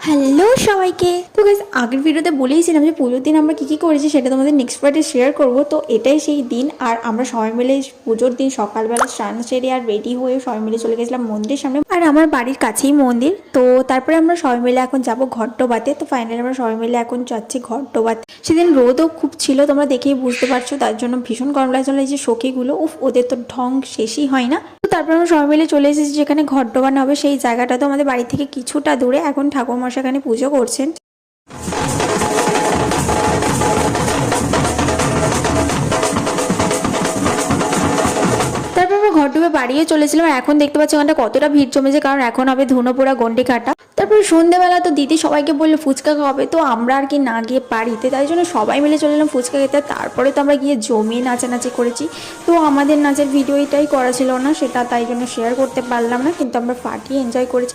Hello সবাইকে। তো guys আগের ভিডিওতে বলেইছিলাম যে পুজোর দিন আমরা কী করেছি সেটা তোমাদের নেক্সট পার্টে শেয়ার করব। তো এটাই সেই দিন, আর আমরা সবাই মিলে পুজোর দিন সকালবেলা স্নান সেরে আর রেডি হয়ে সবাই মিলে চলে গেছিলাম মন্দিরের সামনে, আর আমার বাড়ির কাছেই মন্দির। তো তারপরে আমরা সবাই মিলে এখন যাব ঘট্টবাতে। তো ফাইনালি আমরা সবাই মিলে এখন যাচ্ছি ঘট্টবাতে। সেদিন রোদও খুব ছিল, তোমরা দেখেই বুঝতে পারছো, তার জন্য ভীষণ গরম লাগছিল। এই যে সখীগুলো, ওদের তো ঢং শেষই হয় না। তো তারপর আমরা সবাই মিলে চলে এসেছি যেখানে ঘট্টবান হবে, সেই জায়গাটা তো আমাদের বাড়ি থেকে কিছুটা দূরে। এখন ঠাকুরমশাই এখানে পুজো করছেন। তারপর আমরা ঘর ডুবে বাড়িয়ে চলেছিলাম, আর এখন দেখতে পাচ্ছি ওখানটা কতটা ভিড় জমেছে, কারণ এখন হবে ধুনো পোড়া গন্ডি কাটা। তারপর সন্ধ্যেবেলা তো দিদি সবাইকে বললো ফুচকা খাওয়াবে, তো আমরা আর কি না গিয়ে পারিতে, তাই জন্য সবাই মিলে চলে এলাম ফুচকা খেতে। তারপরে তো আমরা গিয়ে জমিয়ে নাচানাচি করেছি। তো আমাদের নাচের ভিডিও এটাই করা ছিল না, সেটা তাই জন্য শেয়ার করতে পারলাম না, কিন্তু আমরা ফাটিয়ে এনজয় করেছি।